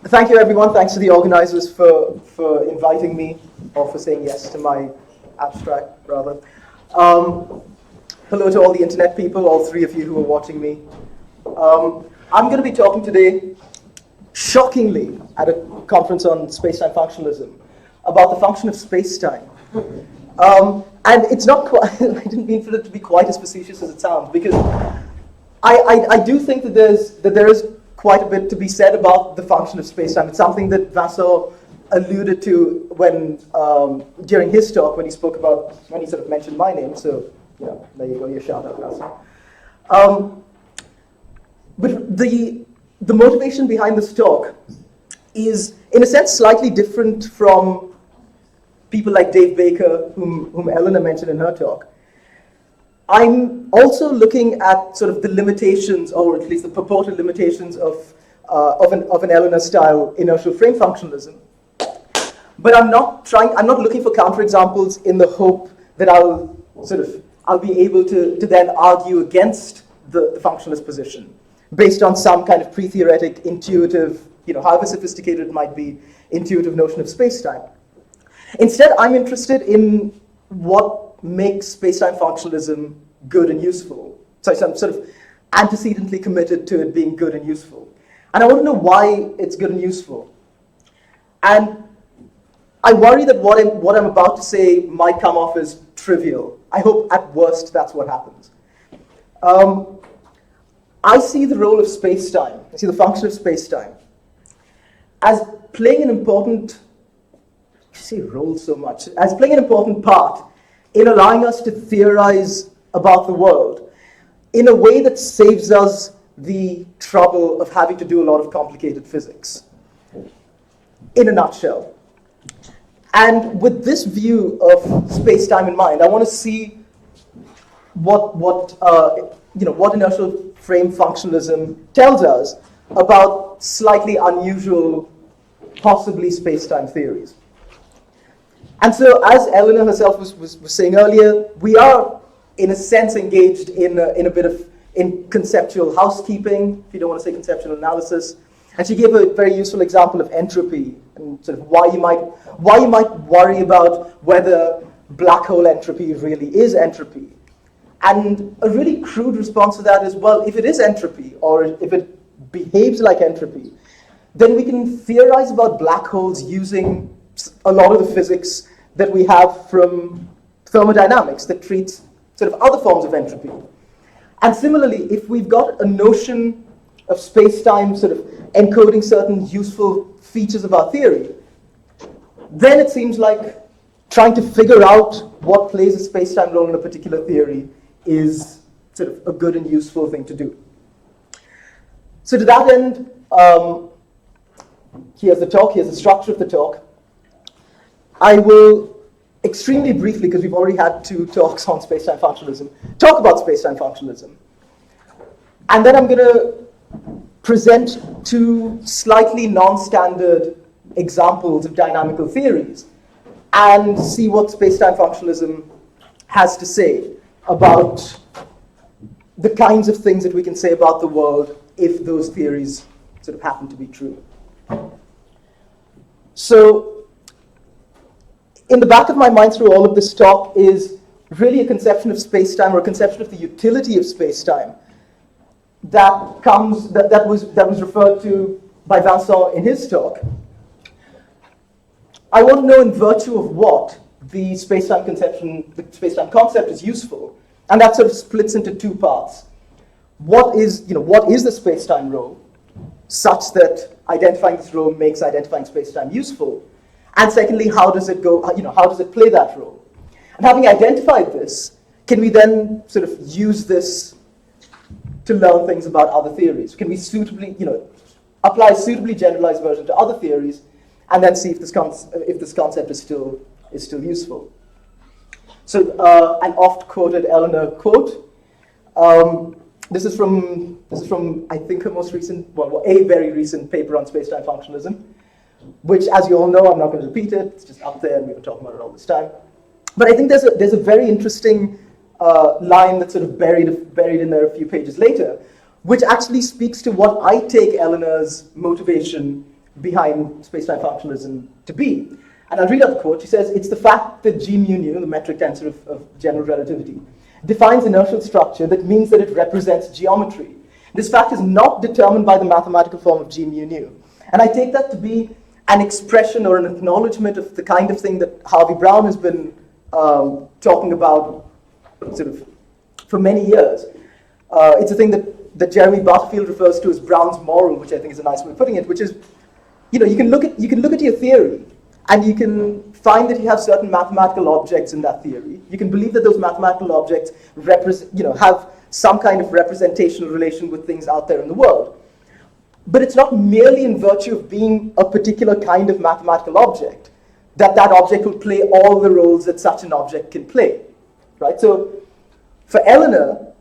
Thank you, everyone. Thanks to the organizers for inviting me, or for saying yes to my abstract, rather. Hello to all the internet people, all three of you who are watching me. I'm going to be talking today, shockingly, at a conference on spacetime functionalism, about the function of spacetime. And it's not quite, I didn't mean for it to be quite as facetious as it sounds, because I do think that there is quite a bit to be said about the function of spacetime. It's something that Vincent alluded to when during his talk when he sort of mentioned my name. So there you go, your shout out, Vincent. But the motivation behind this talk is, in a sense, slightly different from people like Dave Baker, whom Eleanor mentioned in her talk. I'm also looking at sort of the limitations, or at least the purported limitations of an Eleanor-style inertial frame functionalism. But I'm not looking for counterexamples in the hope that I'll be able to then argue against the functionalist position based on some kind of pre-theoretic, intuitive, however sophisticated it might be, intuitive notion of spacetime. Instead, I'm interested in what makes spacetime functionalism good and useful. So I'm sort of antecedently committed to it being good and useful. And I want to know why it's good and useful. And I worry that what I'm about to say might come off as trivial. I hope at worst that's what happens. I see the role of spacetime, I see the function of spacetime, as playing an important, I say role so much, as playing an important part in allowing us to theorize about the world in a way that saves us the trouble of having to do a lot of complicated physics, in a nutshell. And with this view of spacetime in mind, I want to see what inertial frame functionalism tells us about slightly unusual, possibly spacetime theories. And so, as Eleanor herself was saying earlier, we are, in a sense, engaged in a bit of conceptual housekeeping, if you don't want to say conceptual analysis. And she gave a very useful example of entropy and sort of why you might worry about whether black hole entropy really is entropy. And a really crude response to that is, well, if it is entropy, or if it behaves like entropy, then we can theorize about black holes using a lot of the physics that we have from thermodynamics that treats sort of other forms of entropy. And similarly, if we've got a notion of spacetime sort of encoding certain useful features of our theory, then it seems like trying to figure out what plays a spacetime role in a particular theory is sort of a good and useful thing to do. So to that end, here's the talk, here's the structure of the talk. I will extremely briefly, because we've already had 2 talks on spacetime functionalism, talk about spacetime functionalism. And then I'm going to present 2 slightly non-standard examples of dynamical theories and see what spacetime functionalism has to say about the kinds of things that we can say about the world if those theories sort of happen to be true. So, in the back of my mind through all of this talk is really a conception of spacetime, or a conception of the utility of spacetime that was referred to by Vincent in his talk. I want to know in virtue of what the spacetime concept is useful, and that sort of splits into 2 parts. What is the spacetime role, such that identifying this role makes identifying spacetime useful? And secondly, how does it play that role? And having identified this, can we then sort of use this to learn things about other theories? Can we suitably, apply a suitably generalized version to other theories, and then see if this concept is still useful? So, an oft-quoted Eleanor quote. This is from I think her most recent, a very recent paper on spacetime functionalism, which, as you all know, I'm not going to repeat it. It's just up there, and we've been talking about it all this time. But I think there's a very interesting line that's sort of buried in there a few pages later, which actually speaks to what I take Eleanor's motivation behind spacetime functionalism to be. And I'll read out the quote. She says, "It's the fact that G mu nu, the metric tensor of general relativity, defines inertial structure that means that it represents geometry. This fact is not determined by the mathematical form of G mu nu." And I take that to be an expression or an acknowledgement of the kind of thing that Harvey Brown has been talking about sort of for many years. It's a thing that Jeremy Butterfield refers to as Brown's moral, which I think is a nice way of putting it, which is, you can look at your theory, and you can find that you have certain mathematical objects in that theory. You can believe that those mathematical objects have some kind of representational relation with things out there in the world. But it's not merely in virtue of being a particular kind of mathematical object that that object will play all the roles that such an object can play, right? So for Eleanor,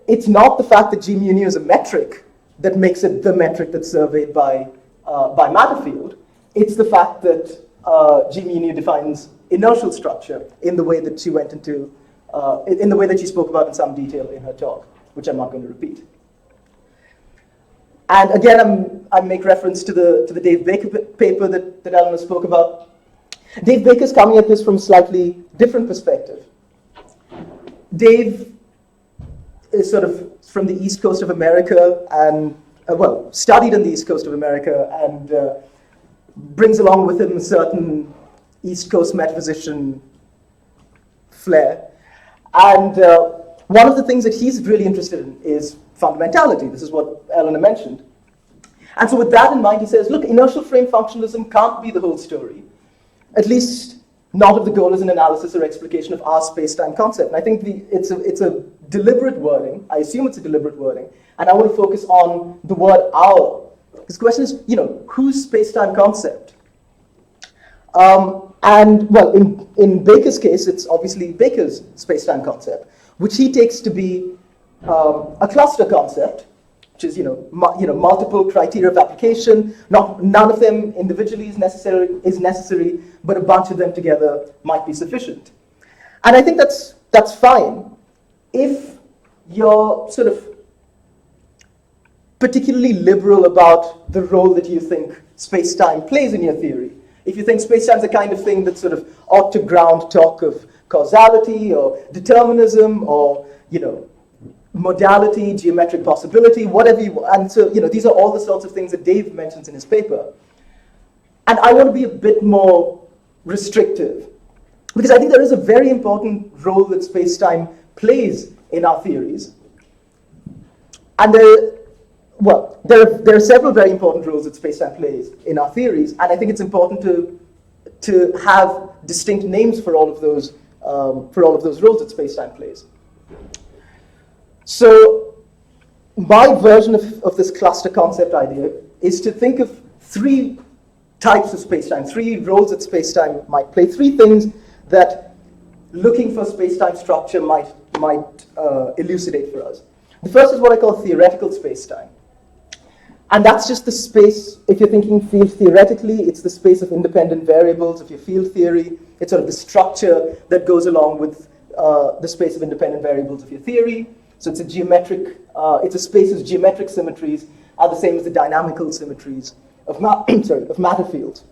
it's not the fact that G mu nu is a metric that makes it the metric that's surveyed by Matterfield. It's the fact that G mu nu defines inertial structure in the way that she went into, in the way that she spoke about in some detail in her talk, which I'm not going to repeat. And again, I make reference to the Dave Baker paper that Eleanor spoke about. Dave Baker's coming at this from a slightly different perspective. Dave is sort of from the East Coast of America and, studied on the East Coast of America and brings along with him a certain East Coast metaphysician flair. And one of the things that he's really interested in is fundamentality. This is what Eleanor mentioned. And so with that in mind, he says, look, inertial frame functionalism can't be the whole story, at least not if the goal is an analysis or explication of our space-time concept. And I think it's a deliberate wording. I assume it's a deliberate wording. And I want to focus on the word our. Because the question is, whose space-time concept? In Baker's case, it's obviously Baker's space-time concept, which he takes to be a cluster concept, which is multiple criteria of application. None of them individually is necessary, but a bunch of them together might be sufficient. And I think that's fine if you're sort of particularly liberal about the role that you think space-time plays in your theory. If you think space-time is the kind of thing that sort of ought to ground talk of causality or determinism or modality, geometric possibility, whatever you want. And so, these are all the sorts of things that Dave mentions in his paper. And I want to be a bit more restrictive, because I think there is a very important role that space-time plays in our theories. And there are several very important roles that space-time plays in our theories, and I think it's important to have distinct names for all of those roles that space-time plays. So my version of this cluster concept idea is to think of three types of space-time, three roles that space-time might play, three things that looking for space-time structure might elucidate for us. The first is what I call theoretical space-time. And that's just the space, if you're thinking field theoretically, it's the space of independent variables of your field theory. It's sort of the structure that goes along with the space of independent variables of your theory. So it's a space whose geometric symmetries are the same as the dynamical symmetries of matter fields.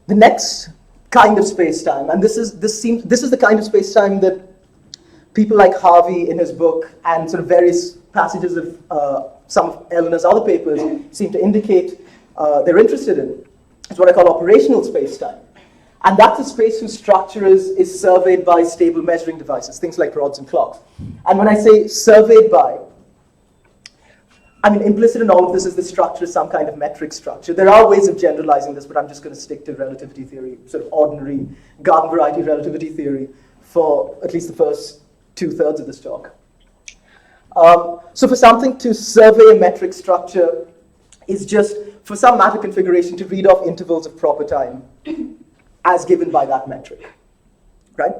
The next kind of space-time, and this is the kind of space-time that people like Harvey in his book and sort of various passages of some of Eleanor's other papers seem to indicate they're interested in. It's what I call operational space-time. And that's a space whose structure is surveyed by stable measuring devices, things like rods and clocks. And when I say surveyed by, I mean, implicit in all of this is the structure is some kind of metric structure. There are ways of generalizing this, but I'm just going to stick to relativity theory, sort of ordinary garden variety relativity theory for at least the first 2/3 of this talk. So for something to survey a metric structure is just, for some matter configuration, to read off intervals of proper time as given by that metric, right?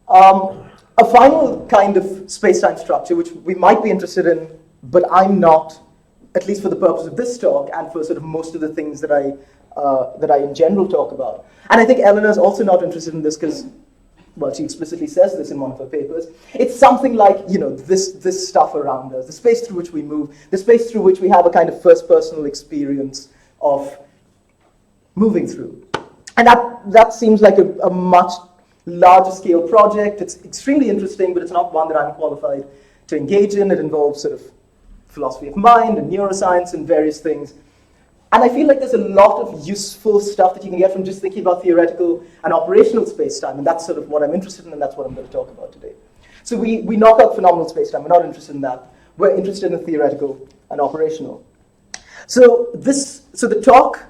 A final kind of space-time structure, which we might be interested in, but I'm not, at least for the purpose of this talk and for sort of most of the things that I in general talk about. And I think Eleanor's also not interested in this because, well, she explicitly says this in one of her papers. It's something like, this stuff around us, the space through which we move, the space through which we have a kind of first personal experience of moving through. And that seems like a much larger scale project. It's extremely interesting, but it's not one that I'm qualified to engage in. It involves sort of philosophy of mind and neuroscience and various things. And I feel like there's a lot of useful stuff that you can get from just thinking about theoretical and operational spacetime, and that's sort of what I'm interested in, and that's what I'm going to talk about today. So we knock out phenomenal spacetime. We're not interested in that. We're interested in theoretical and operational. So the talk,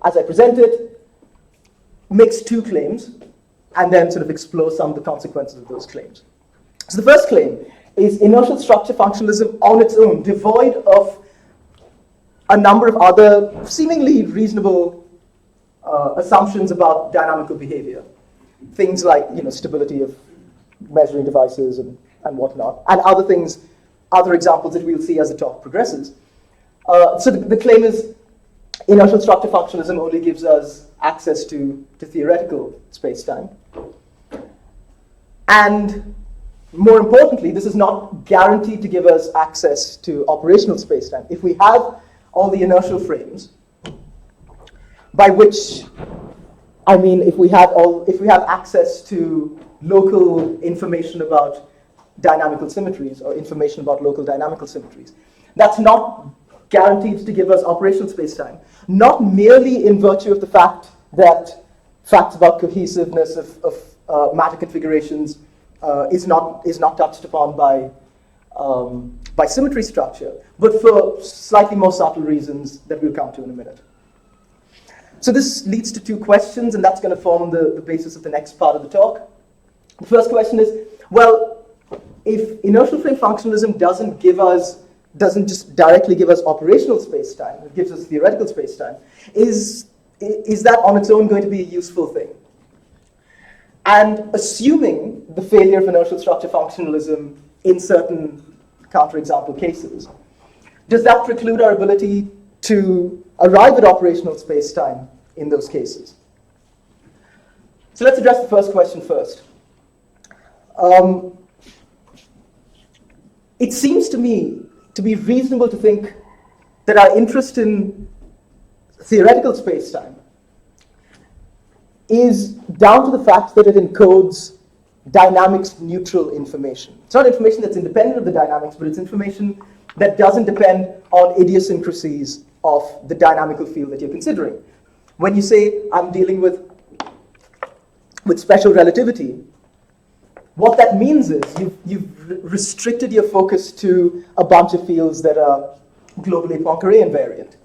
as I present it, makes two claims, and then sort of explores some of the consequences of those claims. So the first claim is inertial structure functionalism on its own, devoid of a number of other seemingly reasonable assumptions about dynamical behavior. Things like stability of measuring devices and whatnot, and other things, other examples that we'll see as the talk progresses. So the claim is inertial structure functionalism only gives us access to theoretical spacetime. And more importantly, this is not guaranteed to give us access to operational spacetime. If we have all the inertial frames, by which I mean if we have access to local information about dynamical symmetries or information about local dynamical symmetries, that's not guaranteed to give us operational spacetime, not merely in virtue of the fact that facts about cohesiveness of matter configurations is not touched upon by symmetry structure, but for slightly more subtle reasons that we'll come to in a minute. So this leads to two questions, and that's going to form the basis of the next part of the talk. The first question is, well, if inertial frame functionalism doesn't just directly give us operational spacetime, it gives us theoretical spacetime, is that on its own going to be a useful thing? And assuming the failure of inertial structure functionalism in certain counterexample cases, does that preclude our ability to arrive at operational spacetime in those cases? So let's address the first question first. It seems to me to be reasonable to think that our interest in theoretical spacetime is down to the fact that it encodes dynamics-neutral information. It's not information that's independent of the dynamics, but it's information that doesn't depend on idiosyncrasies of the dynamical field that you're considering. When you say, I'm dealing with special relativity, what that means is you've restricted your focus to a bunch of fields that are globally Poincare invariant.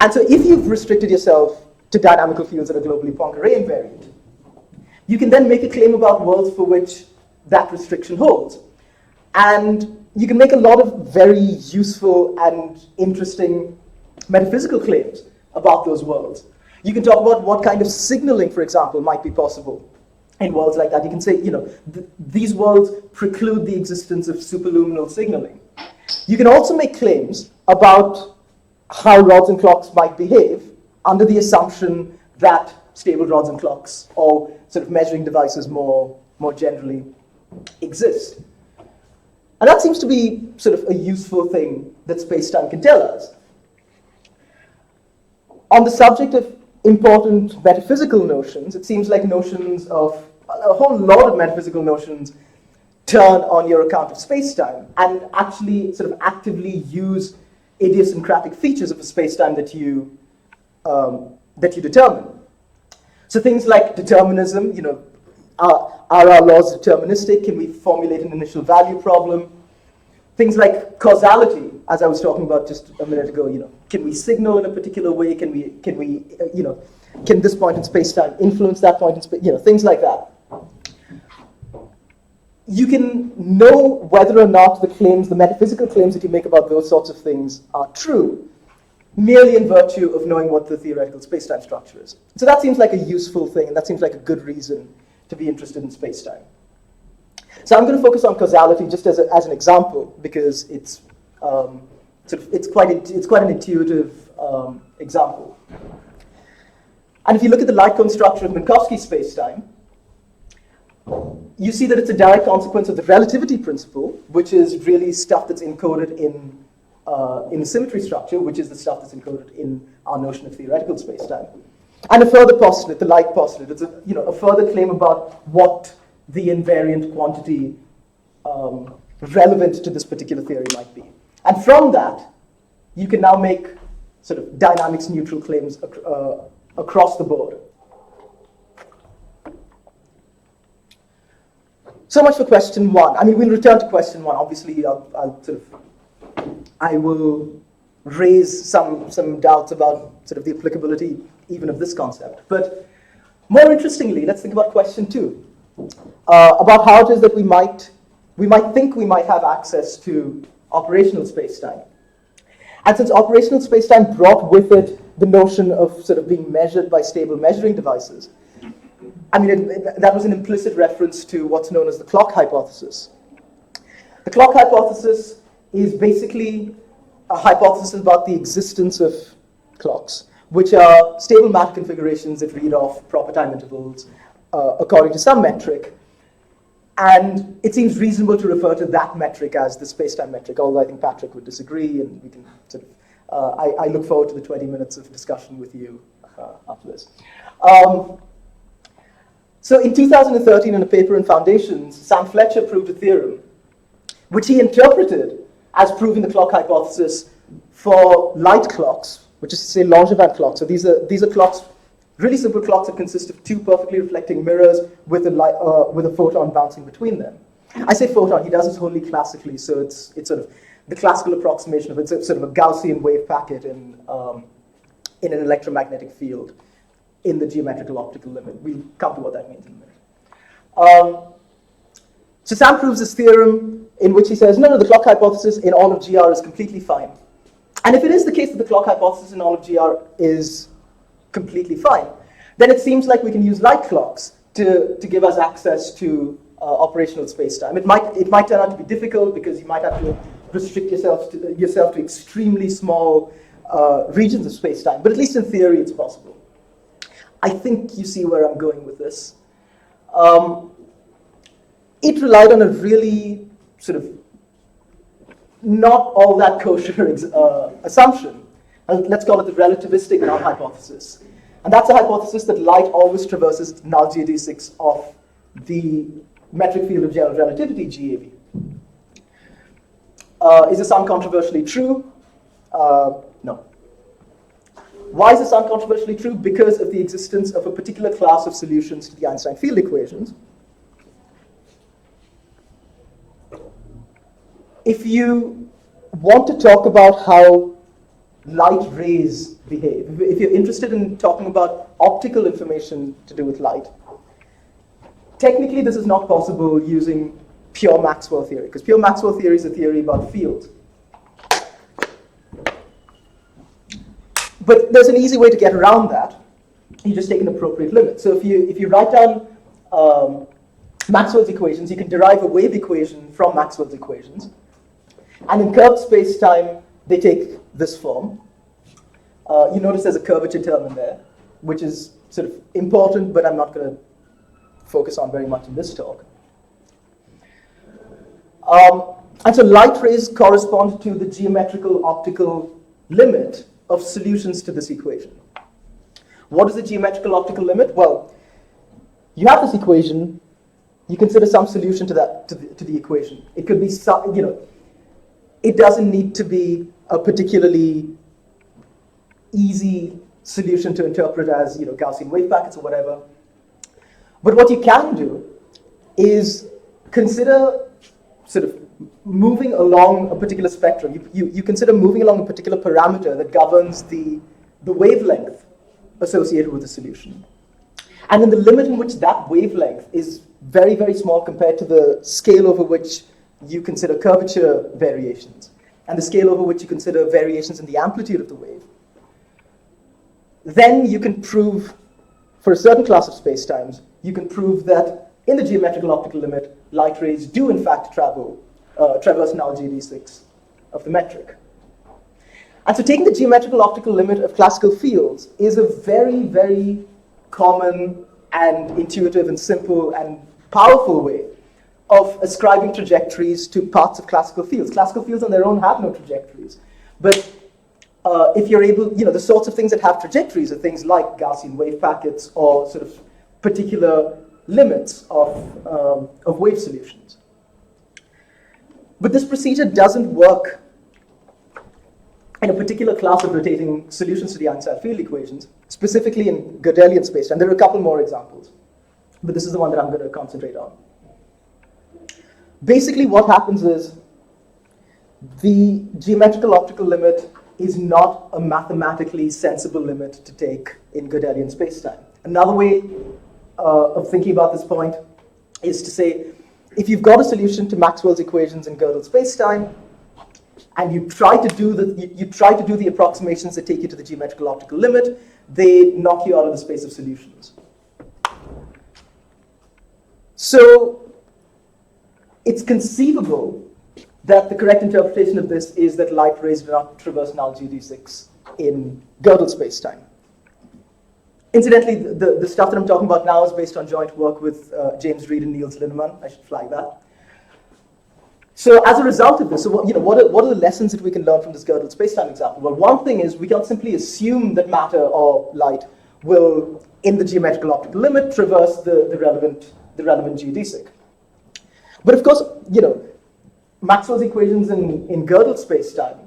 And so if you've restricted yourself to dynamical fields that are globally Poincare invariant, you can then make a claim about worlds for which that restriction holds. And you can make a lot of very useful and interesting metaphysical claims about those worlds. You can talk about what kind of signaling, for example, might be possible in worlds like that. You can say, these worlds preclude the existence of superluminal signaling. You can also make claims about how rods and clocks might behave under the assumption that stable rods and clocks, or sort of measuring devices more generally, exist. And that seems to be sort of a useful thing that spacetime can tell us. On the subject of important metaphysical notions, it seems like notions of, a whole lot of metaphysical notions turn on your account of spacetime and actually sort of actively use idiosyncratic features of a spacetime that you determine. So things like determinism, are our laws deterministic? Can we formulate an initial value problem? Things like causality, as I was talking about just a minute ago, can we signal in a particular way? Can this point in spacetime influence that point in space? Things like that. You can know whether or not the metaphysical claims that you make about those sorts of things are true, merely in virtue of knowing what the theoretical spacetime structure is. So that seems like a useful thing, and that seems like a good reason to be interested in spacetime. So I'm going to focus on causality just as an example, because it's quite an intuitive example. And if you look at the light cone structure of Minkowski spacetime, you see that it's a direct consequence of the relativity principle, which is really stuff that's encoded in the symmetry structure, which is the stuff that's encoded in our notion of theoretical spacetime. And a further postulate, the like postulate, it's a further claim about what the invariant quantity relevant to this particular theory might be. And from that, you can now make sort of dynamics neutral claims across the board. So much for question one. I mean, we'll return to question one. Obviously, I will raise some doubts about sort of the applicability even of this concept. But more interestingly, let's think about question two, about how it is that we might think we might have access to operational spacetime. And since operational spacetime brought with it the notion of sort of being measured by stable measuring devices, I mean, that was an implicit reference to what's known as the clock hypothesis. The clock hypothesis is basically a hypothesis about the existence of clocks, which are stable matter configurations that read off proper time intervals according to some metric. And it seems reasonable to refer to that metric as the spacetime metric, although I think Patrick would disagree, and we can sort of, I look forward to the 20 minutes of discussion with you after this. So in 2013, in a paper in Foundations, Sam Fletcher proved a theorem, which he interpreted as proving the clock hypothesis for light clocks, which is to say Langevin clocks. So these are clocks, really simple clocks that consist of two perfectly reflecting mirrors with a photon bouncing between them. I say photon, he does it wholly classically, so it's sort of the classical approximation of it's sort of a Gaussian wave packet in an electromagnetic field in the geometrical optical limit. We'll come to what that means in a minute. So Sam proves this theorem in which he says, no, the clock hypothesis in all of GR is completely fine. And if it is the case that the clock hypothesis in all of GR is completely fine, then it seems like we can use light clocks to give us access to operational spacetime. It might turn out to be difficult because you might have to restrict yourself to extremely small regions of spacetime, but at least in theory it's possible. I think you see where I'm going with this. It relied on a really sort of not all that kosher assumption. Let's call it the relativistic null hypothesis. And that's a hypothesis that light always traverses null GAD6 of the metric field of general relativity, GAV. Is this uncontroversially true? No. Why is this uncontroversially true? Because of the existence of a particular class of solutions to the Einstein field equations. If you want to talk about how light rays behave, if you're interested in talking about optical information to do with light, technically this is not possible using pure Maxwell theory, because pure Maxwell theory is a theory about fields. But there's an easy way to get around that. You just take an appropriate limit. So if you write down Maxwell's equations, you can derive a wave equation from Maxwell's equations. And in curved space-time, they take this form. You notice there's a curvature term in there, which is sort of important, but I'm not going to focus on very much in this talk. And so light rays correspond to the geometrical optical limit of solutions to this equation. What is the geometrical optical limit? Well, you have this equation. You consider some solution to that to the equation. It could be some, it doesn't need to be a particularly easy solution to interpret as Gaussian wave packets or whatever. But what you can do is consider sort of moving along a particular spectrum. You consider moving along a particular parameter that governs the wavelength associated with the solution. And in the limit in which that wavelength is very, very small compared to the scale over which you consider curvature variations, and the scale over which you consider variations in the amplitude of the wave, then you can prove, for a certain class of spacetimes, you can prove that in the geometrical optical limit, light rays do in fact traverse null GD6 of the metric. And so taking the geometrical optical limit of classical fields is a very, very common and intuitive and simple and powerful way of ascribing trajectories to parts of classical fields. Classical fields on their own have no trajectories. But if you're able, the sorts of things that have trajectories are things like Gaussian wave packets or sort of particular limits of wave solutions. But this procedure doesn't work in a particular class of rotating solutions to the Einstein field equations, specifically in Gödelian spacetime. There are a couple more examples, but this is the one that I'm going to concentrate on. Basically, what happens is the geometrical optical limit is not a mathematically sensible limit to take in Gödelian spacetime. Another way of thinking about this point is to say, if you've got a solution to Maxwell's equations in Gödel spacetime, and you try to do the approximations that take you to the geometrical optical limit, they knock you out of the space of solutions. So it's conceivable that the correct interpretation of this is that light rays do not traverse null geodesics in Gödel spacetime. Incidentally, the stuff that I'm talking about now is based on joint work with James Reed and Niels Linnemann. I should flag that. So as a result of this, so what are the lessons that we can learn from this Gödel spacetime example? Well, one thing is we can't simply assume that matter or light will, in the geometrical optical limit, traverse the relevant geodesic. But of course, Maxwell's equations in Gödel spacetime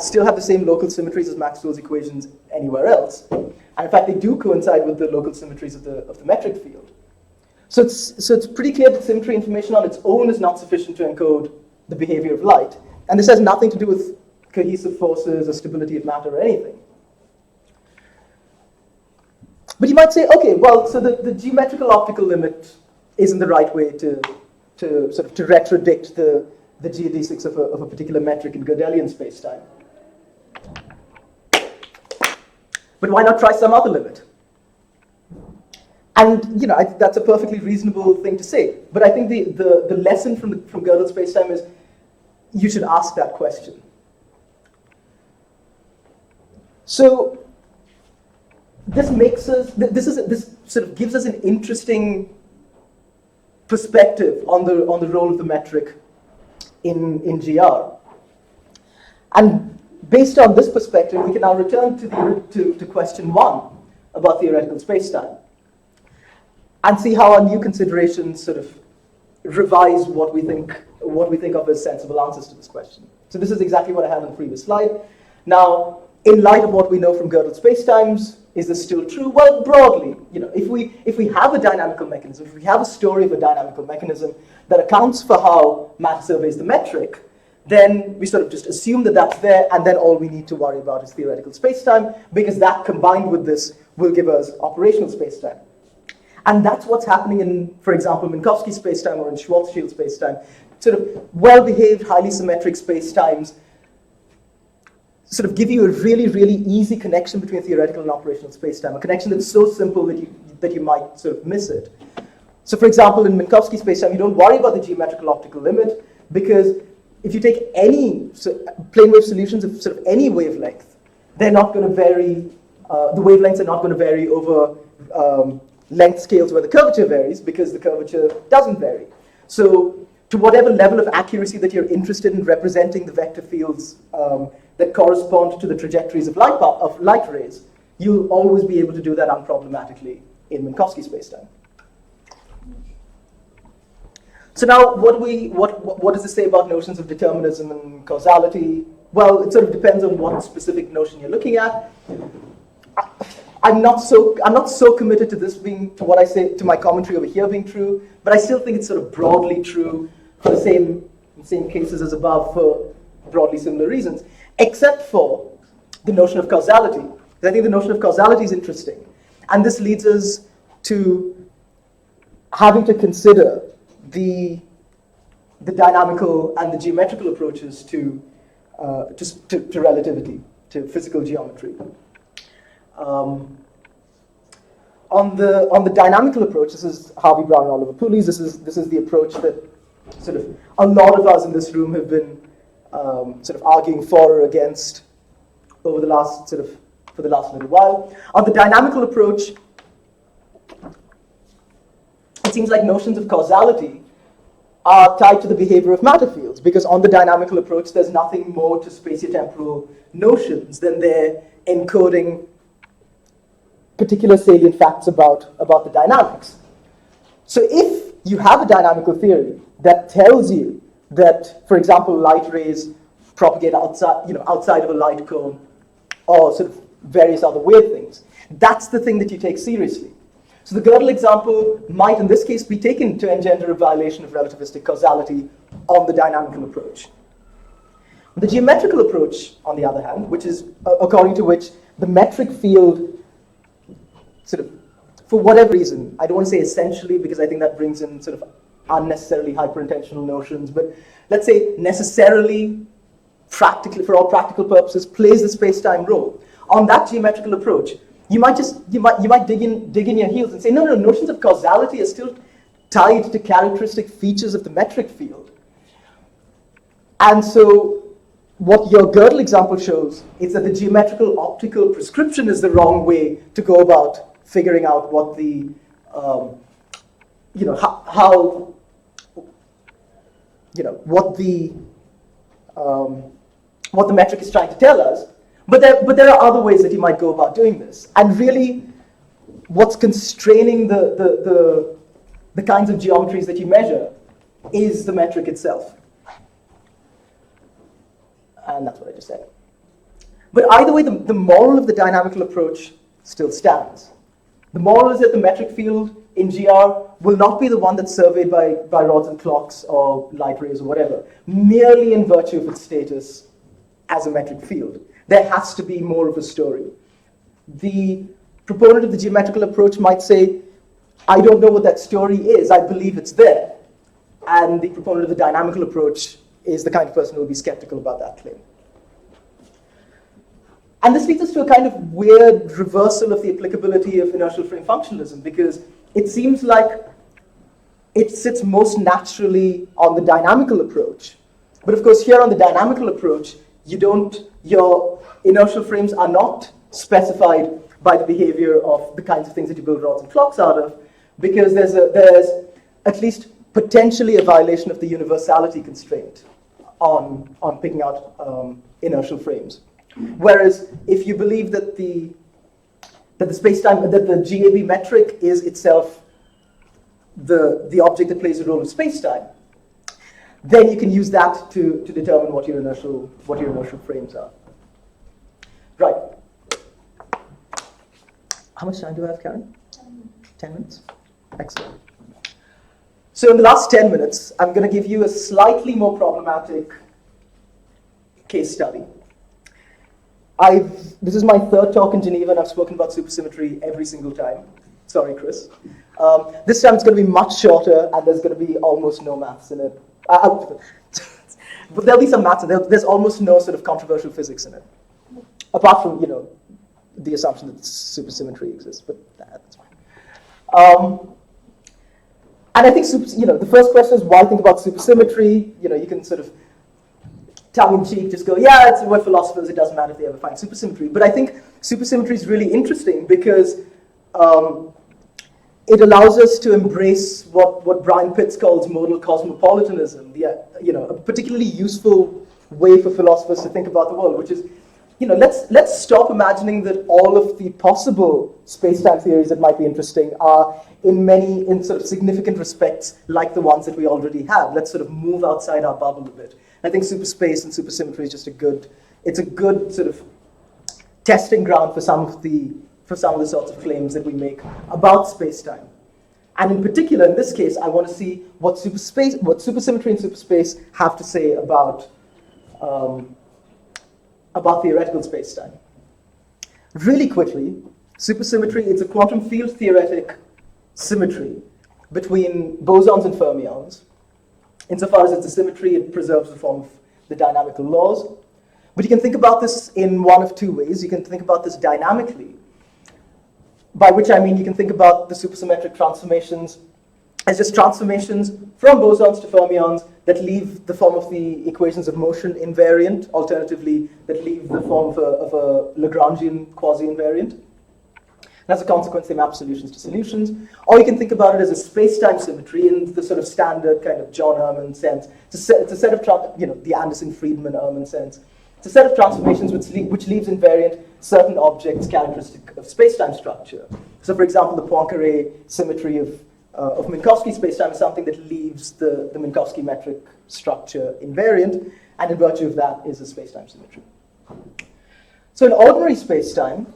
still have the same local symmetries as Maxwell's equations anywhere else. And in fact, they do coincide with the local symmetries of the metric field. So it's pretty clear that symmetry information on its own is not sufficient to encode the behavior of light. And this has nothing to do with cohesive forces or stability of matter or anything. But you might say, okay, well, so the geometrical optical limit isn't the right way to retrodict the geodesics of a particular metric in Gödelian spacetime. But why not try some other limit? And that's a perfectly reasonable thing to say. But I think the lesson from Gödel spacetime is you should ask that question. So this sort of gives us an interesting perspective on the role of the metric in GR. And based on this perspective, we can now return to question 1 about theoretical spacetime and see how our new considerations sort of revise what we think of as sensible answers to this question. So this is exactly what I had on the previous slide. Now, in light of what we know from Gödel spacetimes, is this still true? Well, broadly, if we have a dynamical mechanism, if we have a story of a dynamical mechanism that accounts for how matter surveys the metric, then we sort of just assume that that's there, and then all we need to worry about is theoretical spacetime, because that combined with this will give us operational spacetime. And that's what's happening in, for example, Minkowski spacetime or in Schwarzschild spacetime. Sort of well-behaved, highly symmetric spacetimes sort of give you a really, really easy connection between theoretical and operational spacetime, a connection that's so simple that you might sort of miss it. So for example, in Minkowski spacetime, you don't worry about the geometrical optical limit, because if you take any plane wave solutions of sort of any wavelength, they're not going to vary, the wavelengths are not going to vary over length scales where the curvature varies, because the curvature doesn't vary. So to whatever level of accuracy that you're interested in representing the vector fields that correspond to the trajectories of light rays, you'll always be able to do that unproblematically in Minkowski spacetime. So now, what does this say about notions of determinism and causality? Well, it sort of depends on what specific notion you're looking at. I'm not so committed to this being, to what I say, to my commentary over here being true, but I still think it's sort of broadly true for the same cases as above for broadly similar reasons, except for the notion of causality. I think the notion of causality is interesting, and this leads us to having to consider the dynamical and the geometrical approaches to relativity, to physical geometry. On the dynamical approach, this is Harvey, Brown, and Oliver Pooley's. This is the approach that sort of a lot of us in this room have been sort of arguing for or against over the last for the last little while. On the dynamical approach, it seems like notions of causality are tied to the behavior of matter fields, because on the dynamical approach, there's nothing more to spatiotemporal notions than they're encoding particular salient facts about the dynamics. So if you have a dynamical theory that tells you that, for example, light rays propagate outside of a light cone, or sort of various other weird things, that's the thing that you take seriously. So the Gödel example might, in this case, be taken to engender a violation of relativistic causality on the dynamical approach. The geometrical approach, on the other hand, which is according to which the metric field, sort of, for whatever reason, I don't want to say essentially because I think that brings in sort of unnecessarily hyper-intentional notions, but let's say necessarily, practically, for all practical purposes, plays the space-time role. On that geometrical approach, you might dig in your heels and say, no, notions of causality are still tied to characteristic features of the metric field. And so what your Gödel example shows is that the geometrical optical prescription is the wrong way to go about figuring out what the, what the metric is trying to tell us. But there are other ways that you might go about doing this. And really, what's constraining the kinds of geometries that you measure is the metric itself. And that's what I just said. But either way, the moral of the dynamical approach still stands. The moral is that the metric field in GR will not be the one that's surveyed by rods and clocks or light rays or whatever, merely in virtue of its status as a metric field. There has to be more of a story. The proponent of the geometrical approach might say, I don't know what that story is, I believe it's there. And the proponent of the dynamical approach is the kind of person who will be skeptical about that claim. And this leads us to a kind of weird reversal of the applicability of inertial frame functionalism, because it seems like it sits most naturally on the dynamical approach. But of course, here on the dynamical approach, your inertial frames are not specified by the behavior of the kinds of things that you build rods and clocks out of, because there's at least potentially a violation of the universality constraint on picking out inertial frames. Whereas if you believe that the space-time, that the GAB metric is itself the object that plays a role in space-time, then you can use that to determine what your inertial frames are. Right. How much time do I have, Karen? 10 minutes? Excellent. So in the last 10 minutes, I'm going to give you a slightly more problematic case study. This is my third talk in Geneva, and I've spoken about supersymmetry every single time. Sorry, Chris. This time it's going to be much shorter, and there's going to be almost no maths in it. But there'll be some maths, and there's almost no sort of controversial physics in it, apart from the assumption that supersymmetry exists. But that's fine. And I think the first question is why think about supersymmetry? You can sort of tongue-in-cheek just go, yeah, we're philosophers, it doesn't matter if they ever find supersymmetry. But I think supersymmetry is really interesting because it allows us to embrace what Brian Pitts calls modal cosmopolitanism, a particularly useful way for philosophers to think about the world, which is, let's stop imagining that all of the possible space-time theories that might be interesting are in sort of significant respects like the ones that we already have. Let's sort of move outside our bubble a bit. I think superspace and supersymmetry is just a good sort of testing ground for some of the sorts of claims that we make about space-time. And in particular, in this case, I want to see what supersymmetry and superspace have to say about theoretical space-time. Really quickly, supersymmetry is a quantum field theoretic symmetry between bosons and fermions. Insofar as it's a symmetry, it preserves the form of the dynamical laws. But you can think about this in one of two ways. You can think about this dynamically, by which I mean you can think about the supersymmetric transformations as just transformations from bosons to fermions that leave the form of the equations of motion invariant, alternatively, that leave the form of a Lagrangian quasi-invariant. And as a consequence, they map solutions to solutions. Or you can think about it as a space-time symmetry in the sort of standard kind of John Ehrman sense. It's a set of, the Anderson-Friedman-Ehrman sense. It's a set of transformations which leaves invariant certain objects characteristic of space-time structure. So, for example, the Poincare symmetry of Minkowski spacetime is something that leaves the Minkowski metric structure invariant, and in virtue of that is a spacetime symmetry. So in ordinary spacetime,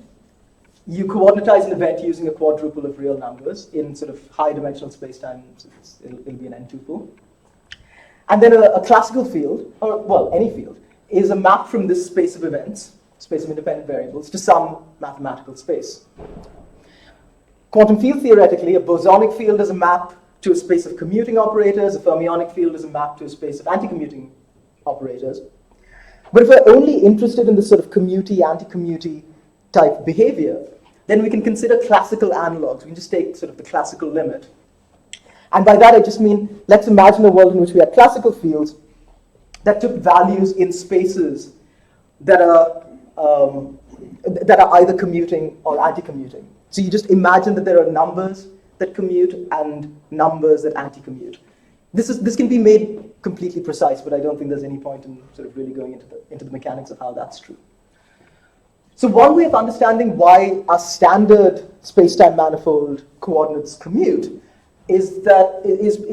you coordinatize an event using a quadruple of real numbers in sort of high-dimensional spacetime. It'll be an n-tuple. And then a classical field, or well, any field, is a map from this space of events, space of independent variables, to some mathematical space. Quantum field theoretically, a bosonic field is a map to a space of commuting operators, a fermionic field is a map to a space of anti-commuting operators. But if we're only interested in this sort of commuting, anti-commuting type behavior, then we can consider classical analogs. We can just take sort of the classical limit. And by that I just mean, let's imagine a world in which we had classical fields that took values in spaces that are either commuting or anti-commuting. So you just imagine that there are numbers that commute and numbers that anti-commute. This can be made completely precise, but I don't think there's any point in sort of really going into the mechanics of how that's true. So one way of understanding why our standard space-time manifold coordinates commute is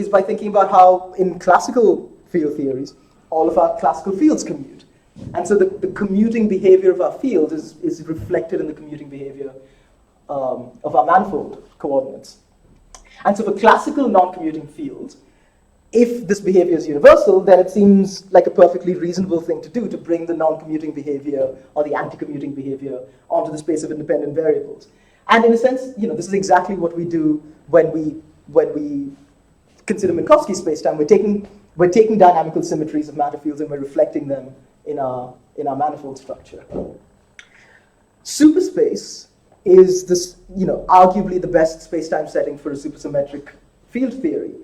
by thinking about how in classical field theories, all of our classical fields commute. And so the commuting behavior of our fields is reflected in the commuting behavior of our manifold coordinates. And so for classical non-commuting fields, if this behavior is universal, then it seems like a perfectly reasonable thing to do to bring the non-commuting behavior or the anti-commuting behavior onto the space of independent variables. And in a sense, this is exactly what we do when we consider Minkowski spacetime. We're taking dynamical symmetries of matter fields and we're reflecting them in our manifold structure. Superspace is this, arguably the best spacetime setting for a supersymmetric field theory.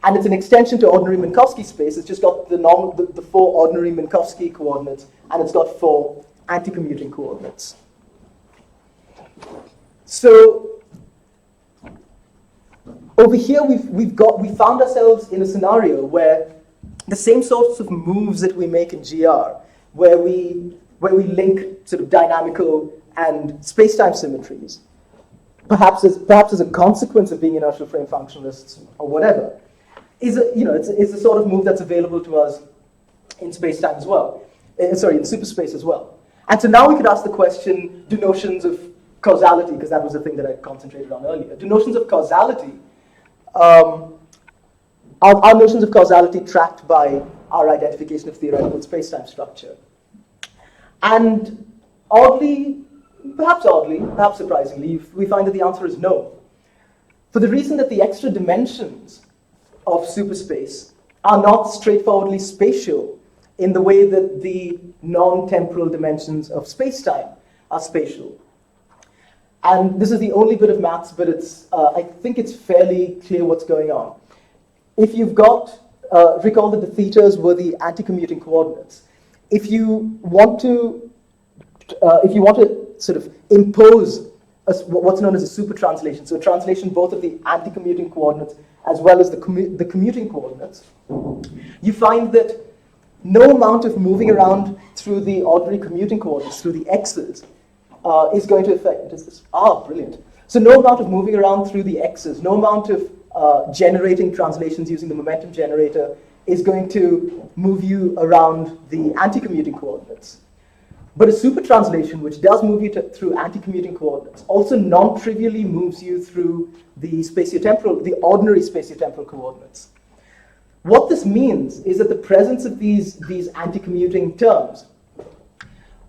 And it's an extension to ordinary Minkowski space. It's just got the four ordinary Minkowski coordinates, and it's got four anti-commuting coordinates. So over here, we found ourselves in a scenario where the same sorts of moves that we make in GR, where we link sort of dynamical and spacetime symmetries, perhaps as a consequence of being inertial frame functionalists or whatever, is a sort of move that's available to us in spacetime as well. In superspace as well. And so now we could ask the question: do notions of causality, because that was the thing that I concentrated on earlier, do notions of causality are notions of causality tracked by our identification of theoretical spacetime structure? And perhaps surprisingly, we find that the answer is no. For the reason that the extra dimensions of superspace are not straightforwardly spatial in the way that the non-temporal dimensions of spacetime are spatial. And this is the only bit of maths, but I think it's fairly clear what's going on. If you've got, recall that the thetas were the anti-commuting coordinates. If you want to sort of impose what's known as a super translation, so a translation both of the anti-commuting coordinates as well as the commuting coordinates, you find that no amount of moving around through the ordinary commuting coordinates, through the x's, is going to affect this. Brilliant. So no amount of moving around through the x's, no amount of generating translations using the momentum generator is going to move you around the anti-commuting coordinates. But a super translation, which does move you through anti-commuting coordinates, also non-trivially moves you through the ordinary spatiotemporal coordinates. What this means is that the presence of these anti-commuting terms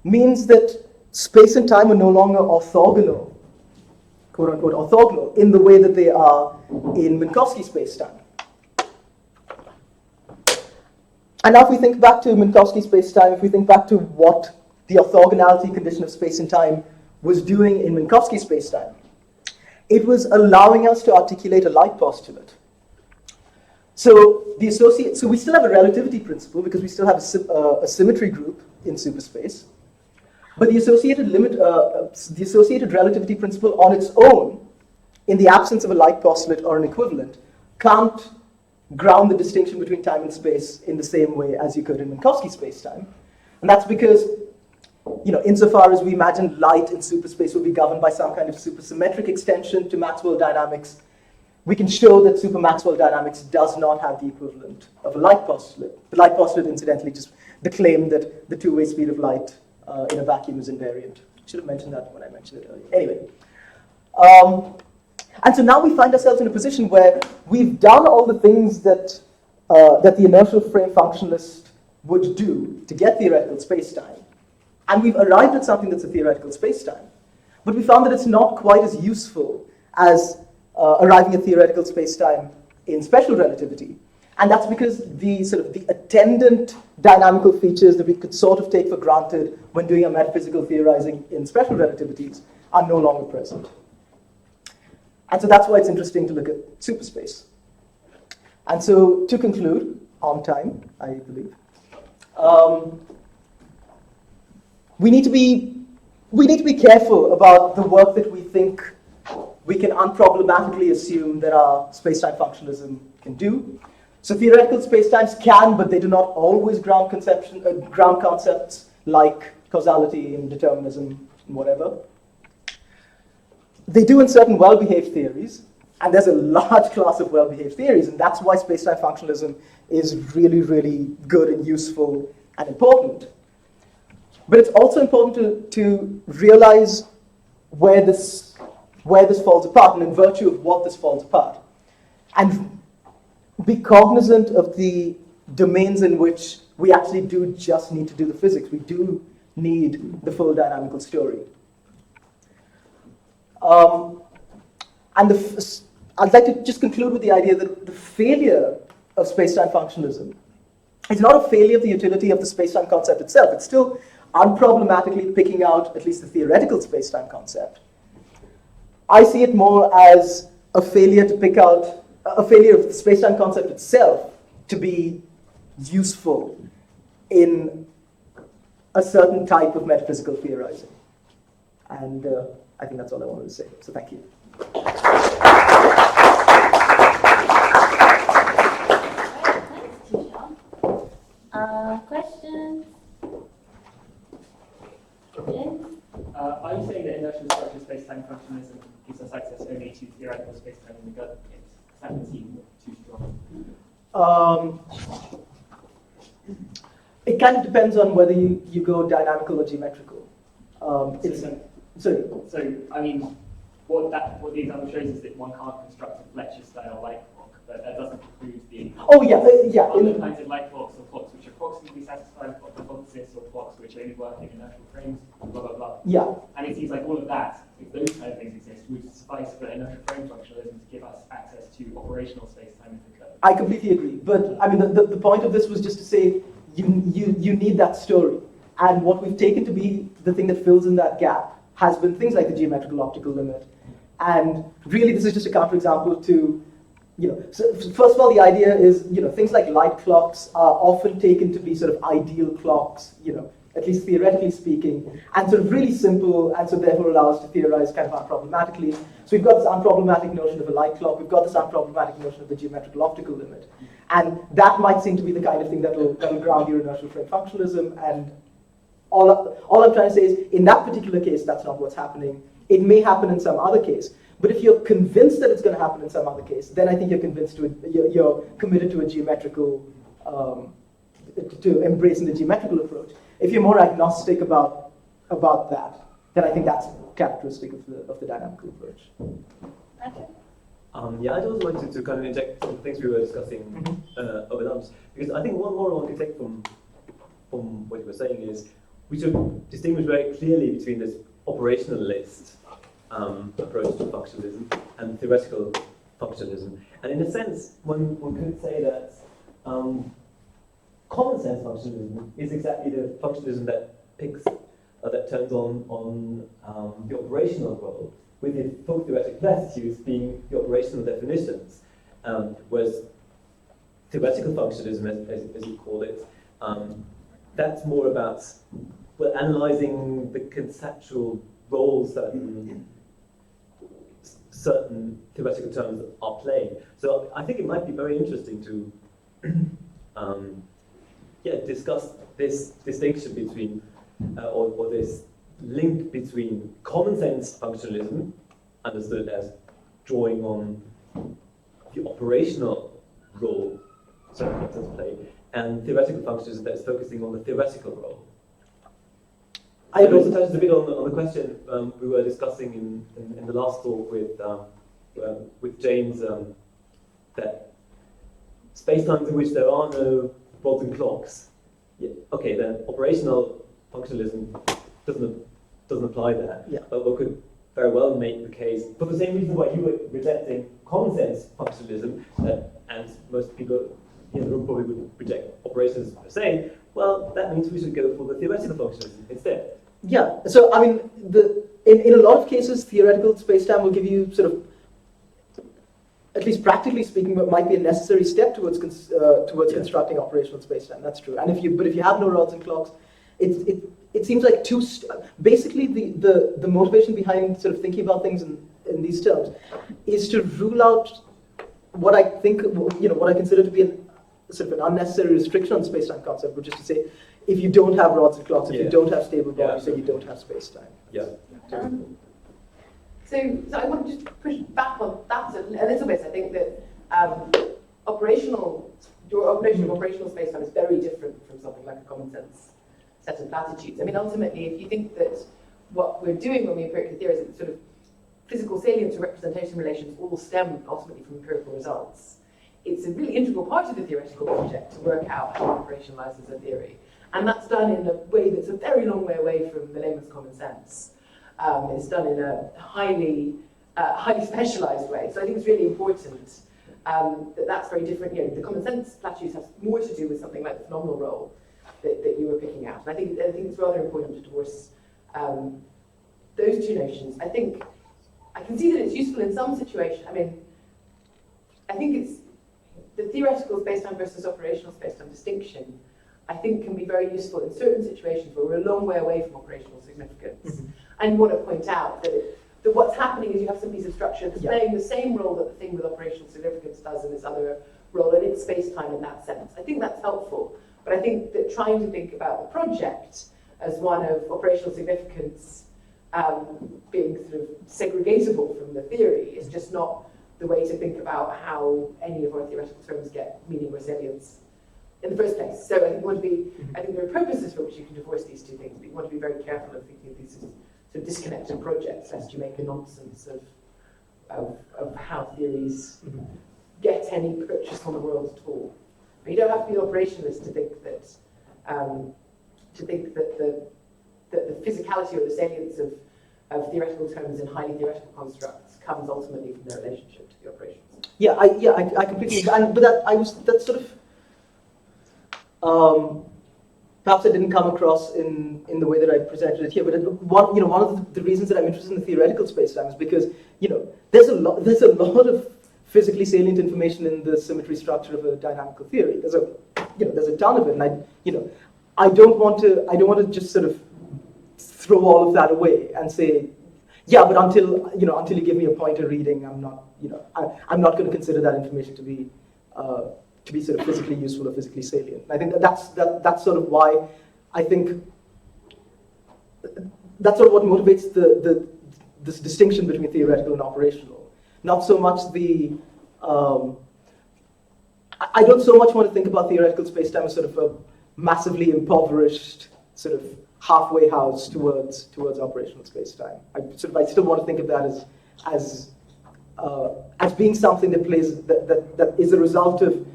means that space and time are no longer orthogonal, quote-unquote orthogonal, in the way that they are in Minkowski spacetime. And now if we think back to Minkowski spacetime, if we think back to what the orthogonality condition of space and time was doing in Minkowski spacetime, it was allowing us to articulate a light postulate. So we still have a relativity principle because we still have a symmetry group in superspace. But the associated relativity principle on its own, in the absence of a like postulate or an equivalent, can't ground the distinction between time and space in the same way as you could in Minkowski spacetime. And that's because, insofar as we imagine light in superspace will be governed by some kind of supersymmetric extension to Maxwell dynamics, we can show that super Maxwell dynamics does not have the equivalent of a light postulate. The light postulate, incidentally, just the claim that the two-way speed of light in a vacuum is invariant. I should have mentioned that when I mentioned it earlier. Anyway. And so now we find ourselves in a position where we've done all the things that the inertial frame functionalist would do to get theoretical spacetime. And we've arrived at something that's a theoretical spacetime. But we found that it's not quite as useful as arriving at theoretical spacetime in special relativity. And that's because the attendant dynamical features that we could sort of take for granted when doing a metaphysical theorizing in special relativities are no longer present. And so that's why it's interesting to look at superspace. And so to conclude, on time, I believe, we need to be careful about the work that we think we can unproblematically assume that our spacetime functionalism can do. So theoretical spacetimes can, but they do not always ground concepts like causality and determinism and whatever. They do in certain well-behaved theories, and there's a large class of well-behaved theories, and that's why spacetime functionalism is really, really good and useful and important. But it's also important to realize where this falls apart, and in virtue of what this falls apart. And be cognizant of the domains in which we actually do just need to do the physics. We do need the full dynamical story. And I'd like to just conclude with the idea that the failure of spacetime functionalism is not a failure of the utility of the spacetime concept itself. It's still unproblematically picking out at least the theoretical spacetime concept. I see it more as a failure to pick out, a failure of the spacetime concept itself to be useful in a certain type of metaphysical theorizing. And I think that's all I wanted to say. So thank you. Thanks, Tushar. Questions? James? Are you saying that inertial structure spacetime functionalism gives us access only to theoretical spacetime and that doesn't seem too strong? It kind of depends on whether you go dynamical or geometrical. So I mean, what the example shows is that one can't construct a Fletcher-style light clock, but that doesn't preclude the other kinds of light clocks or clocks which approximately satisfy the hypothesis or clocks which only work in inertial frames, blah blah blah. Yeah. And it seems like all of that, if those kind of things exist, would suffice for inertial frame functionalism to give us access to operational spacetime in the code. I completely agree. But I mean, the point of this was just to say you need that story, and what we've taken to be the thing that fills in that gap has been things like the geometrical optical limit. And really, this is just a counterexample to, so first of all, the idea is, things like light clocks are often taken to be sort of ideal clocks, at least theoretically speaking, and sort of really simple, and so therefore allow us to theorize kind of unproblematically. So we've got this unproblematic notion of a light clock, we've got this unproblematic notion of the geometrical optical limit. And that might seem to be the kind of thing that'll ground your inertial frame functionalism, and all I'm trying to say is, in that particular case, that's not what's happening. It may happen in some other case. But if you're convinced that it's going to happen in some other case, then I think you're committed to a geometrical, to embracing the geometrical approach. If you're more agnostic about that, then I think that's characteristic of the dynamical approach. Okay. Yeah, I'd also like to kind of inject some things we were discussing over lunch, because I think one could take from what you were saying is we should distinguish very clearly between this operationalist approach to functionalism and theoretical functionalism. And in a sense, one could say that common sense functionalism is exactly the functionalism that that turns on the operational role, with the full theoretic platitudes being the operational definitions, whereas theoretical functionalism, as you call it, that's more about well, analyzing the conceptual roles that certain theoretical terms are playing. So I think it might be very interesting to discuss this distinction between, or this link between common sense functionalism, understood as drawing on the operational role certain concepts play, and theoretical functionalism that is focusing on the theoretical role. It also touches a bit on the question we were discussing in the last talk with James, that spacetimes in which there are no rods and clocks, okay, then operational functionalism doesn't apply there. Yeah. But we could very well make the case, for the same reason why you were rejecting common sense functionalism, and most people in the room probably would reject operations per se, well, that means we should go for the theoretical functionalism instead. Yeah, so I mean, in a lot of cases, theoretical spacetime will give you sort of, at least practically speaking, what might be a necessary step towards constructing operational spacetime. That's true. And if you have no rods and clocks, it seems like basically the motivation behind sort of thinking about things in these terms is to rule out what I think, what I consider to be an unnecessary restriction on the spacetime concept, which is to say, if you don't have rods and clocks, if you don't have stable bodies, then you don't have spacetime. Yeah. So I want to just push back on that a little bit. I think that operational spacetime is very different from something like a common sense set of platitudes. I mean, ultimately, if you think that what we're doing when we empirically theorize is sort of physical salience or representation relations all stem ultimately from empirical results, it's a really integral part of the theoretical project to work out how it operationalizes a theory. And that's done in a way that's a very long way away from the layman's common sense. It's done in a highly specialized way. So I think it's really important that's very different. The common sense platitudes have more to do with something like the phenomenal role that you were picking out. And I think it's rather important to divorce those two notions. I think I can see that it's useful in some situations. I mean, I think it's the theoretical spacetime versus operational spacetime distinction, I think, can be very useful in certain situations where we're a long way away from operational significance. Mm-hmm. And you want to point out that what's happening is you have some piece of structure that's playing the same role that the thing with operational significance does in this other role, and it's spacetime in that sense. I think that's helpful, but I think that trying to think about the project as one of operational significance being sort of segregatable from the theory is just not the way to think about how any of our theoretical terms get meaning or salience in the first place. So I think I think there are purposes for which you can divorce these two things, but you want to be very careful of thinking of these as sort of disconnected projects, lest you make a nonsense of how theories get any purchase on the world at all. But you don't have to be an operationalist to think that the physicality or the salience of theoretical terms in highly theoretical constructs comes ultimately from their relationship to the operations. Yeah, I completely agree. But that's sort of perhaps it didn't come across in the way that I presented it here. But one of the reasons that I'm interested in the theoretical spacetime is because there's a lot of physically salient information in the symmetry structure of a dynamical theory. There's a ton of it, and I don't want to just sort of throw all of that away and say, yeah, but until you give me a pointer reading, I'm not going to consider that information to be sort of physically useful or physically salient. I think that's sort of why I think that's sort of what motivates this distinction between theoretical and operational. Not so much I don't so much want to think about theoretical spacetime as sort of a massively impoverished sort of halfway house towards operational spacetime. I still want to think of that as being something that is a result of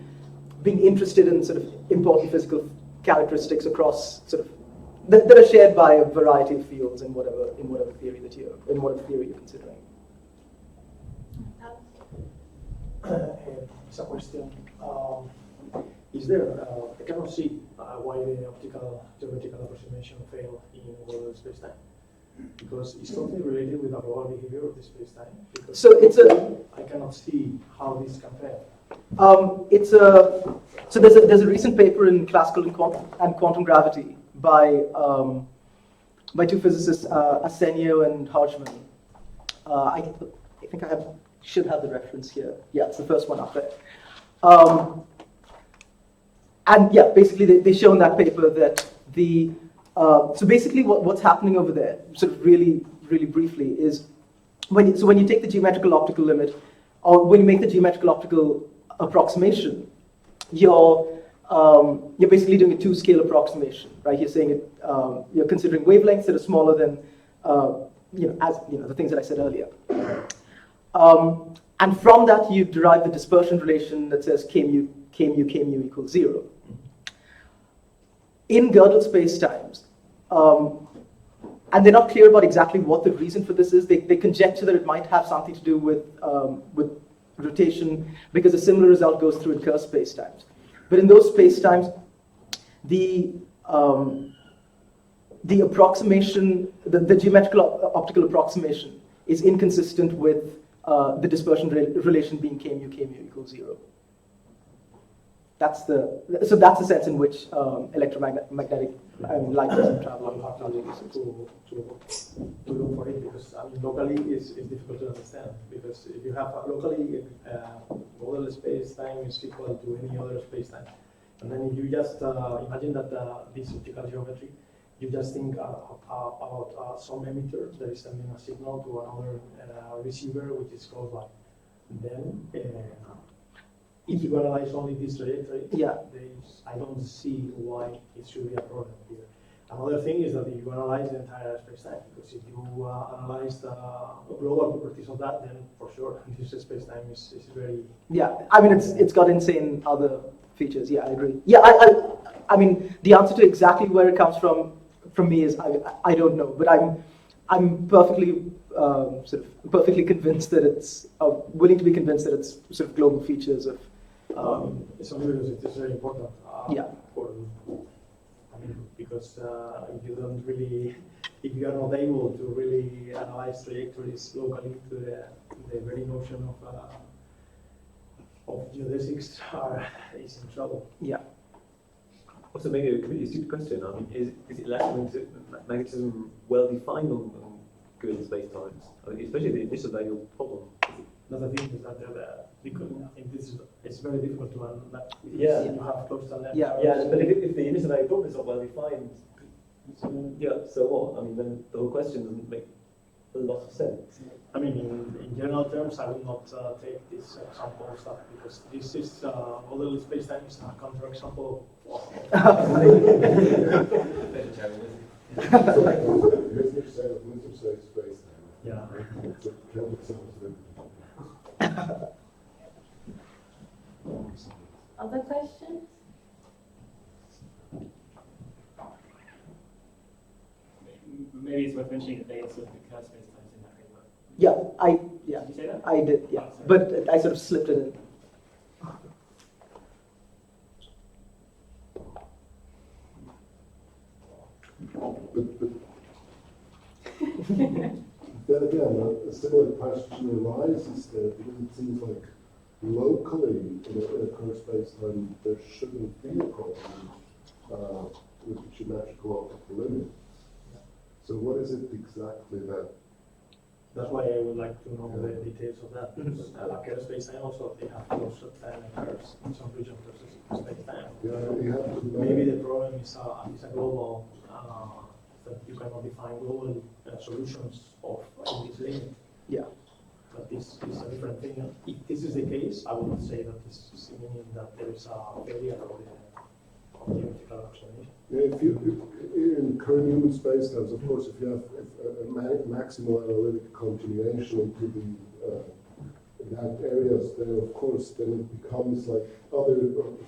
being interested in sort of important physical characteristics across sort of that are shared by a variety of fields in whatever theory you're considering. It's a question. Is there? I cannot see why the optical geometrical approximation failed in world spacetime, because it's something related with the global behavior of the spacetime. I cannot see how this can fail. So there's a recent paper in classical and quantum gravity by by two physicists, Arsenio and Hodgman. I think should have the reference here. Yeah, it's the first one up there. And yeah, basically they show in that paper that so basically what's happening over there, sort of really briefly, is when you take the geometrical optical limit, or when you make the geometrical optical approximation, you're basically doing a two-scale approximation, right? You're saying you're considering wavelengths that are smaller than the things that I said earlier. And from that, you derive the dispersion relation that says kmu equals 0. In Gödel spacetimes, and they're not clear about exactly what the reason for this is. They conjecture that it might have something to do with rotation, because a similar result goes through in Kerr spacetimes. But in those spacetimes, the approximation, the geometrical optical approximation, is inconsistent with the dispersion relation being kmu equals 0. That's the sense in which electromagnetic light doesn't travel. You have to look for it, because locally it's difficult to understand, because if you have locally model space-time is equal to any other space-time, and then if you just imagine that this optical geometry, you just think about some emitter that is sending a signal to another receiver, which is close by. Then if you analyze only this trajectory, I don't see why it should be a problem here. Another thing is that if you analyze the entire space-time, because if you analyze the global properties of that, then for sure this space-time is very... Yeah, I mean, it's got insane other features. Yeah, I agree. Yeah, I mean, the answer to exactly where it comes from me is I don't know, but I'm perfectly perfectly convinced that it's willing to be convinced that it's sort of global features of. It's only because it is very important. Because if you are not able to really analyze trajectories locally, to the very notion of geodesics is in trouble. Yeah. Also, maybe a completely stupid question. I mean, is electromagnetism well defined on Gödel spacetimes? I mean, especially the initial value problem. Another thing is that because I think it's very difficult to analyze. Yeah. You have close to left. Yeah, but if the initial value problem is not well defined, so what? I mean, then the whole question doesn't make a lot of sense. I mean, in general terms, I will not take this example of stuff, because this is model spacetime is a counterexample of yeah. Other questions? Maybe it's worth mentioning that they also look at Kerr spacetimes in that paper. Yeah, Did you say that? I did, yeah. Oh, sorry. But I sort of slipped it in. Then again, a similar question arises there, because it seems like locally in a Kerr spacetime there shouldn't be a problem with the geometrical optical limit. So what is it exactly that? That's why I would like to know the details of that. Because Kerr spacetime also, they have close time curves in some region versus spacetime. Yeah, you have to Maybe the problem is a global, that you cannot define global solutions of this limit. Yeah. But this is a different thing. If this is the case, I would say that this is meaning that there is a failure of the geometrical approximation. Yeah, if you in Kerr-Newman spacetimes, of course, if you have a maximal analytic continuation into the that areas, then of course, then it becomes like other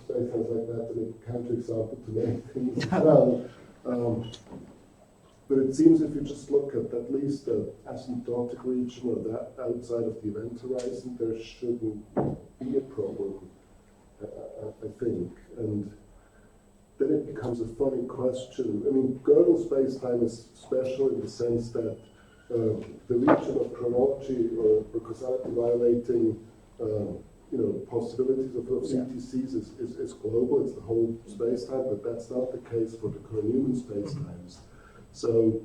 spacetimes like that, and a counterexample to many things as well. But it seems if you just look at least the asymptotic region or that outside of the event horizon, there shouldn't be a problem, I think. And then it becomes a funny question. I mean, Gödel spacetime is special in the sense that the region of chronology or causality violating possibilities of CTCs is global. It's the whole spacetime, but that's not the case for the Kerr-Newman spacetimes. So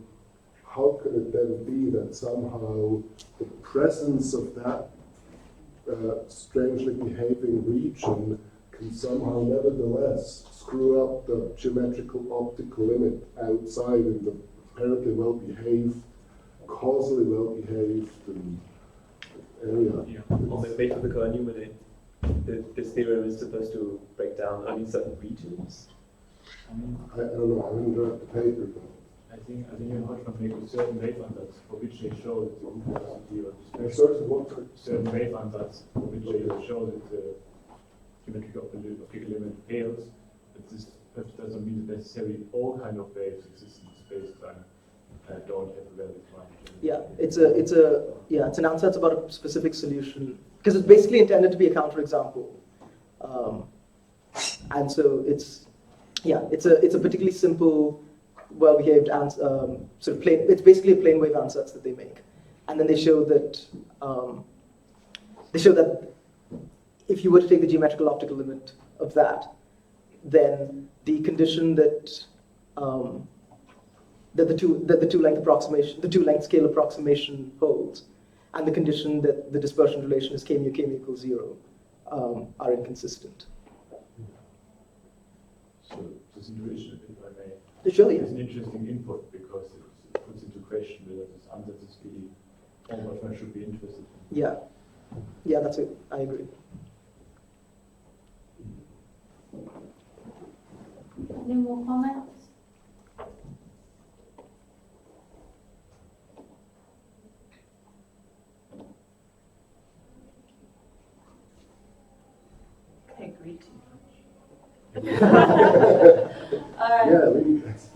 how could it then be that somehow the presence of that strangely behaving region can somehow nevertheless screw up the geometrical optical limit outside in the apparently well-behaved, causally well-behaved area? Yeah. On the base of the Kerr-Newman, this theorem is supposed to break down only certain regions. I don't know, I haven't read the paper, but I think you have to make a certain wave ansatz for which they show that the complexity of the there's spectrum. certain what sort Certain wave ansatz for which they show that the geometrical optical limit fails. But this doesn't mean that necessarily all kind of waves exist in space-time don't have a well-defined. Yeah, it's an ansatz about a specific solution because it's basically intended to be a counterexample, and so it's a particularly simple, well-behaved sort of plane. It's basically a plane wave ansatz that they make, and then they show that if you were to take the geometrical optical limit of that, then the condition that the two length scale approximation holds, and the condition that the dispersion relation is k mu equals 0 are inconsistent. So this intuition, if I may, Sure, yeah. is an interesting input because it puts into question whether this ansatz is really all what one should be interested in. Yeah, that's it. I agree. Any more comments? I agree too much. All right. yeah, I mean, that's